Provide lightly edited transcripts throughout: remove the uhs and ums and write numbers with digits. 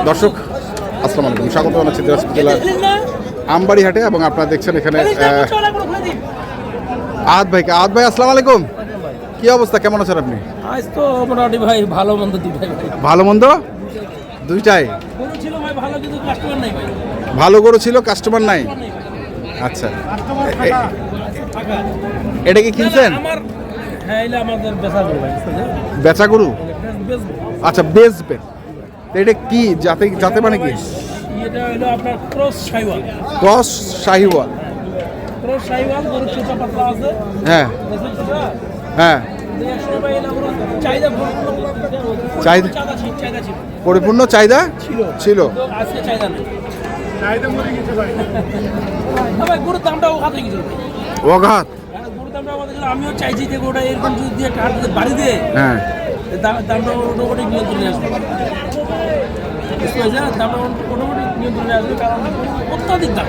দর্শক আসসালামু আলাইকুম, স্বাগত জানাচ্ছি দিনাজপুর জেলার আমবাড়ি হাটে এবং আপনারা দেখছেন এখানে আহাদ ভাইকে। আহাদ ভাই আসসালামু আলাইকুম, কি অবস্থা, কেমন আছেন আপনি? আজ তো মোটামুটি ভাই ভালো মন্দ দুইটাই ভাই। ভালো মন্দ দুইটাই? গরু ছিল ভাই ভালো, কিন্তু কাস্টমার নাই ভাই। ভালো গরু ছিল, কাস্টমার নাই। আচ্ছা, এটা কি কিনছেন? আমার হ্যাঁ, এটা আমাদের বেচা গরু ভাই। বেচা গরু? বেচবো। আচ্ছা, বেচবেন। তো এটা কি জাতে, জাতে মানে কি? এটা হলো আপনার cross Sahiwal. Cross Sahiwal? Cross Sahiwal গরু চোচা পাতলা আছে। হ্যাঁ হ্যাঁ, চাহিদা পরিপূর্ণ চাহিদা ছিল। আজকে চাহিদা নেই। গরুর দামটা ওখান থেকে গেছিল অঘাত। গরুর দামটা আমাদের, আমিও চাইছি যে গরুটা এরকম যদি একটা হাটে বাড়ি দিয়ে হ্যাঁ দামটা মোটামুটি নিয়ন্ত্রণে আসবে। দামটা মোটামুটি নিয়ন্ত্রণে আসবে, কারণ অত্যাধিক দাম।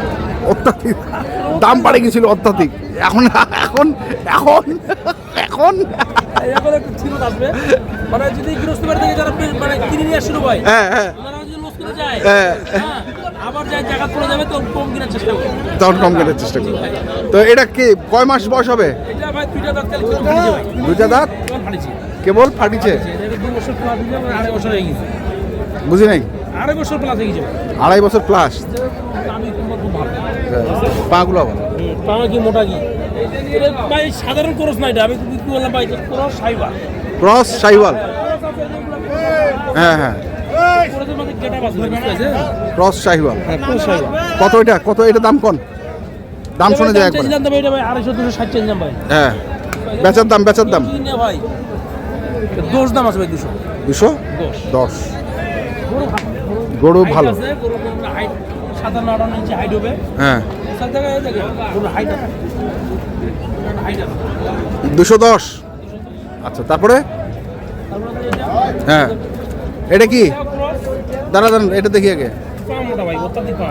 অত্যাধিক দাম বাড়ে গেছিল, অত্যাধিক। এখন এখন এখন এখন এখন একটু স্থিরতা আসবে। মানে যদি গৃহস্থবাড়ি থেকে যারা মানে কিনে নিয়ে শুরু হয়, হ্যাঁ হ্যাঁ, ওনারা যদি লস করে যায়, হ্যাঁ, আবার যায় জায়গা পড়ে যাবে, তো কম কেনার চেষ্টা করবে। তখন কম কেনার চেষ্টা করবো। তো এটা কি কয় মাস বয়স হবে? এটা ভাই দুইটা দাঁত কালি কেবল ফাটিছে ভাই। দুইটা দাঁত ফাটিছে, কেবল ফাটিছে? এটা 2 বছর প্লাস হয়ে যাবে, 2.5 বছর হয়ে গেছে। বুঝি নাই? 2.5 বছর প্লাস হয়ে যাবে। 2.5 বছর প্লাস। আমি খুব ভালো। পাগুলো ভালো? পা কি মোটা কি? এটা ভাই সাধারণ ক্রস না, এটা আমি কি বললাম ভাই, ক্রস শাইওয়াল। ক্রস শাহিওয়াল? হ্যাঁ হ্যাঁ, ক্রসের মধ্যে গেটা বাস আছে। ক্রস শাহিওয়াল। হ্যাঁ, ক্রস শাইওয়াল। কত এটা, কত এটা দাম? কোন দাম শুনে যায় একবার? চাইছিলাম তো ভাই, এটা ভাই 250-260 চাইছিলাম ভাই। হ্যাঁ, বেচার দাম, বেচার দাম কিনে ভাই দোষ দাম আছে ভাই, 200। 210। গরু ভালো? আছে গরু, হাইট 57-58 ইঞ্চি হাইট হবে। হ্যাঁ, সব জায়গায় এই জায়গায় গরু হাইট আছে। হাইট আছে 210। আচ্ছা, তারপরে? হ্যাঁ, এটা কি? দাঁড়া দাঁড়ান, এটা দেখি আগে। পা মোটা ভাই, অত্যাধিক পা।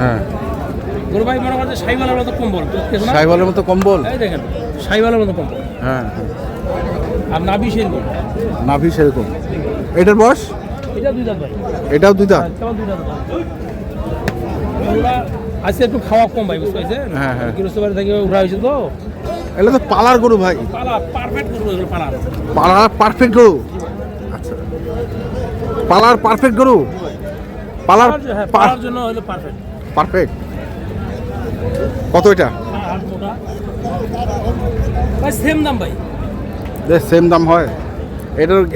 হ্যাঁ, গরু ভাই মনে করছে শাইওয়ালের মতো কম্বল। শাহিওয়ালের মতো কম্বল? এই দেখেন, শাইওয়ালের মতো কম্বল। হ্যাঁ, আর নাভি সেরকম। নাভি সেরকম। এটার বয়স? এটা 2 দাঁত ভাই। এটাও 2 দাঁত? কেমন 2 দাঁত? আজকে একটু খাওয়া কম ভাই, বুঝতে পারছেন? হ্যাঁ হ্যাঁ, গৃহস্থবাড়ি থেকে উঠা হয়েছে তো। এগুলো তো পালার গরু ভাই। পালা পারফেক্ট গরু, এগুলো পালার। পালার পারফেক্ট গরু? আচ্ছা, পালার পারফেক্ট গরু? পালার হ্যাঁ, পালার জন্য হলো পারফেক্ট। পারফেক্ট। কত এটা? হাত মোটা ভাই, সেম দাম ভাই। সেম দাম হয়?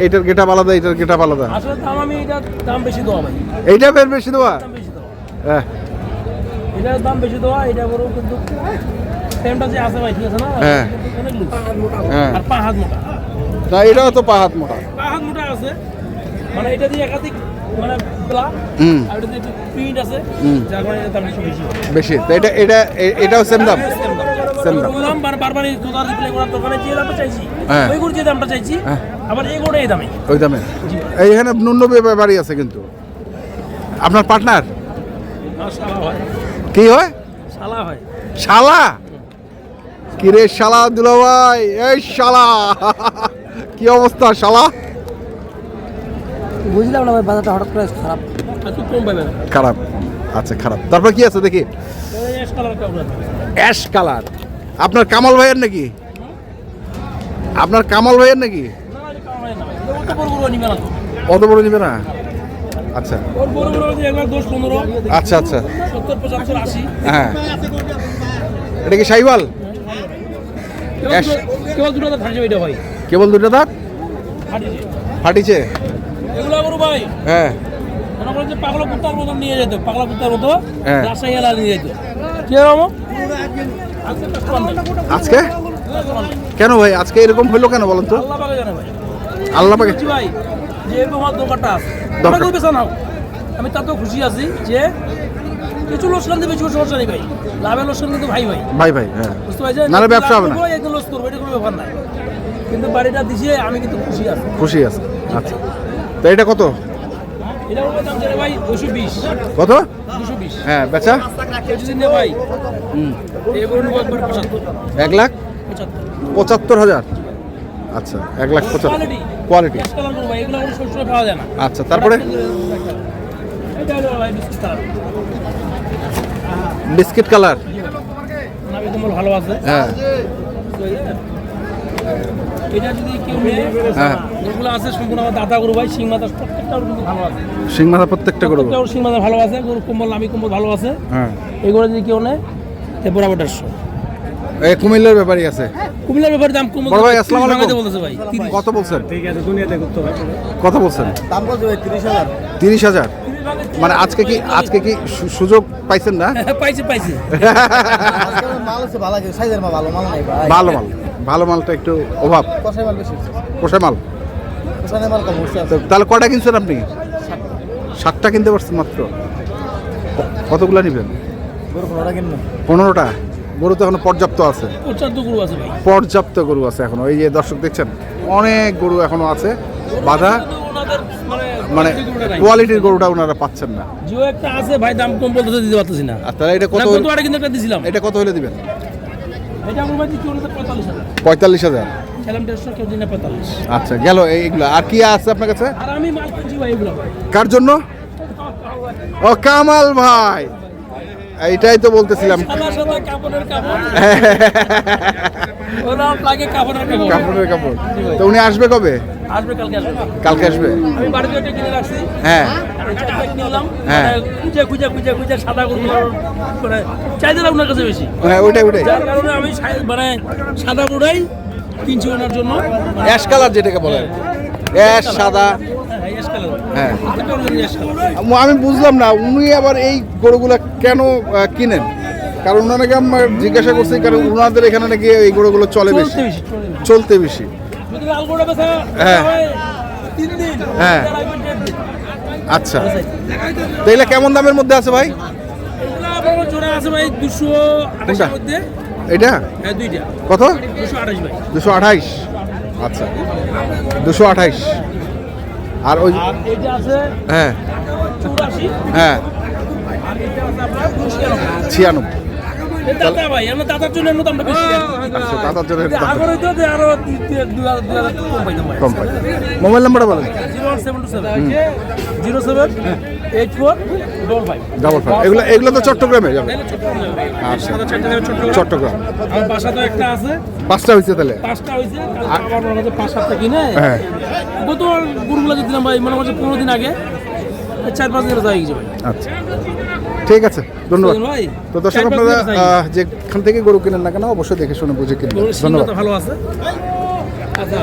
এটার গেটা আলাদা, এটার গেটা আলাদা? আসলে দাম, আমি এটা দাম বেশি দেওয়া ভাই। এইটা বের বেশি দেওয়া? দাম বেশি দেওয়া, হ্যাঁ এটার দাম বেশি দেওয়া। এটা বড়, কিন্তু সেমটা যে আছে ভাই, ঠিক আছে না? হ্যাঁ অনেক লুজ। হ্যাঁ, আর পা হাত মোটা। না এটাও তো পা হাত মোটা। পা হাত মোটা আছে, মানে এটা দিয়ে একাধিক মানে ব্লা, আর এটা দিয়ে প্রিন্ট আছে, যার কারণে এটার দাম একটু বেশি। বেশি তো? এটাও সেম দাম? সেম দাম। বললাম বারবার এই জোতার রিপ্লাই করার দোকানে যে দামটা চাইছি, হ্যাঁ, ওই গরু যে দামটা চাইছি, আবার এই গরু এই দামে। ওই দামে? এইখানে নুন্য ব্যাপারই আছে কিন্তু। আপনার পার্টনার শালা হয়। কি হয়? শালা হয়। শালা? কি রে শালা দুলা ভাই, এই শালা কি অবস্থা শালা? বুঝলাম না ভাই, বাজারটা হঠাৎ করে খারাপ। একটু কম পাবেন। খারাপ? আচ্ছা, খারাপ। তারপর কি আছে দেখি? Ash colour. আপনার কামাল ভাইয়ের নাকি? আপনার কামাল ভাইয়ের নাকি? অত বড় নিবে না? আচ্ছা আচ্ছা আচ্ছা, 70-75-80। হ্যাঁ, এটা কি শাহিওয়াল? কেবল 2টা দাঁত ফাটিছে এটা ভাই। কেবল 2টা দাঁত ফাটিছে? এগুলো গরু ভাই, হ্যাঁ, মনে করেন যে পাগলা কুত্তার মতো নিয়ে যেত, পাগলা কুত্তার মতো হ্যাঁ, রাজশাহী এলা নিয়ে যেত। কি রকম আজকে কেন ভাই, আজকে এরকম হইলো কেন বলেন তো? আল্লাহ পাকে জানে ভাই। আল্লাহ পাকে ভাই, যে তোমার দোকানটা আছে, আমি তাতেও খুশি আছি যে কিছু লোকসান দেবে, কিছু সমস্যা নেই ভাই। লাভের লোকসান কিন্তু ভাই ভাই ভাই ভাই, হ্যাঁ, বুঝতে পারছেন? নাহলে ব্যবসা হবে না। একদম লস করবো, এটা কোনো ব্যাপার নাই, কিন্তু বাড়িটা দিছে, আমি কিন্তু খুশি আছি। খুশি আছে? আচ্ছা, তো এটা কত? এটা বলবো দাম চলে ভাই 220। কত? 220। হ্যাঁ, বেচা? কিছু দিন ভাই, এগুলো নেবো একবার 75। 1,75,000? আচ্ছা 1,75,000 কোয়ালিটি কোয়ালিটি। ক্যাশ কালার গরু ভাই, এগুলো কোনো সবসময় পাওয়া যায় না। আচ্ছা তারপরে এটা হলো ভাই বিস্কুট কালার, বিস্কিট কালার। নাভি কম্বল ভালো আছে। হ্যাঁ তো এটা যদি কেউ নেয়, হ্যাঁ। এগুলো আছে সম্পূর্ণ আমার দাদা গরু ভাই, শিং মাথা প্রত্যেকটা গরু কিন্তু ভালো আছে। সিং মাথা প্রত্যেকটা গরু। প্রত্যেকটা গরু শিং মাথা ভালো আছে, গরু কম্বল নাভি কম্বল ভালো আছে। হ্যাঁ এগুলো যদি কেউ নেয় এ বরাবর 150। এই কুমিল্লার ব্যাপারই আছে। কুমিল্লার ব্যাপারে দাম কম বড় ভাই, আসসালামু আলাইকুম। বলতেছে ভাই 30। কত বলছেন? ঠিক আছে, দুনিয়াতে করতে ভাই কত বলছেন? দাম কত ভাই? 30,000। 30,000। মানে আজকে কি সুযোগ পাইছেন না? পাইছে মাল আছে ভালো, সাইজের মাল ভালো মাল নাই ভাই। ভালো মালটা একটু অভাব। কষাই মাল বেশি, কোষায় মাল। কষাই মাল কম হচ্ছে। তো তাহলে কয়টা কিনছেন আপনি? 7টা কিনতে পারছেন মাত্র। কতগুলো নেবেন? গরু 15টা কিনবো। 15টা। গরু তো এখনো পর্যাপ্ত আছে। পর্যাপ্ত গরু আছে ভাই। পর্যাপ্ত গরু আছে এখনো। এই যে দর্শক দেখছেন অনেক গরু এখনো আছে বাধা। ওনাদের মানে কোয়ালিটির গরুটা ওনারা পাচ্ছেন না। জিও একটা আছে ভাই, দাম কম বলতে দিতে পারতেছি না। আর তাহলে এটা কত? কত আরে কিন্তু একটা দিছিলাম। এটা কত হলে দিবেন? এটা আমার ভাই কি হলো 45,000। 45,000। খেলাম 150, কেউ দিনে 45। আচ্ছা গেল এইগুলো। আর কি আছে আপনার কাছে? আর আমি মাল কিনছি ভাই এগুলো ভাই। কার জন্য? ও কামাল ভাই, এইটাই তো বলতেছিলাম। সাদা সাদা কাপড়ের কাপড়। ওরা লাগে কাপড়ের কাপড়। কাপড়ের কাপড়। তো উনি আসবে কবে? আসবে কালকে আসবে। কালকে আসবে। আমি বাড়িতে একটা কিনে রাখছি। হ্যাঁ এটা কিনলাম। হ্যাঁ। খুঁজে সাদা গরু করে চাহিদা ওনার কাছে বেশি। হ্যাঁ ওইটাই। যার কারণে আমি মানে সাদা গরুটাই কিনছি ওনার জন্য। অ্যাশ কালার যেটাকে বলে, অ্যাশ সাদা। হ্যাঁ, অ্যাশ কালার। হ্যাঁ প্রত্যেকটা গরুর অ্যাশ কালার। আমি বুঝলাম না উনি আবার এই গরুগুলা কেন কিনেন। কারণ ওনাকে আমার জিজ্ঞাসা করছি, কারণ ওনাদের এখানে নাকি এই গরুগুলো চলে বেশি, চলতে বেশি, চলতে বেশি। চলতে বেশি। যদি লাল গরুটা বেচা হ্যাঁ। হয় 3 দিন, হ্যাঁ। তার আগে 1.5 দিন। আচ্ছা তো এগুলা কেমন দামের মধ্যে আছে ভাই? এগুলা আপনার জোড়া আছে ভাই 228 কোনটা? এর মধ্যে। এটা হ্যাঁ, দুইটা কত? 228 ভাই। 228। আচ্ছা 228। আর ওই আর এটা আছে হ্যাঁ 84। হ্যাঁ আর এটা আছে আপনার 96। 96। এই দাদা ভাই, আমরা দাদার জন্য এর দামটা বেশি। আচ্ছা দাদার জন্য একটু দাম আগর হইতো যে আরো 2,000 কম পাইতাম ভাই। কম পাই। মোবাইল নাম্বারটা বলেন। 01727 078455। Double five. এগুলো তো চট্টগ্রামে যাবে। আচ্ছা, সাদা চট্টগ্রাম। চট্টগ্রাম। আমার বাসা তো একটা আছে, 5টা হয়েছে তাহলে। 5টা হয়েছে। আমার কাছে 5-7টা কিনে হ্যাঁ গত গরুগুলো যে দিলাম ভাই, মনে হচ্ছে 15 দিন আগে 4-5 দিন হয়ে গেছে ভাই। আচ্ছা ঠিক আছে, ধন্যবাদ। ভাই তো দর্শক আপনারা যেখান থেকে গরু কিনেন না কেন অবশ্যই দেখে শুনে বুঝে কিনবেন। গরুর ধন্যবাদ। ভালো আছে। আচ্ছা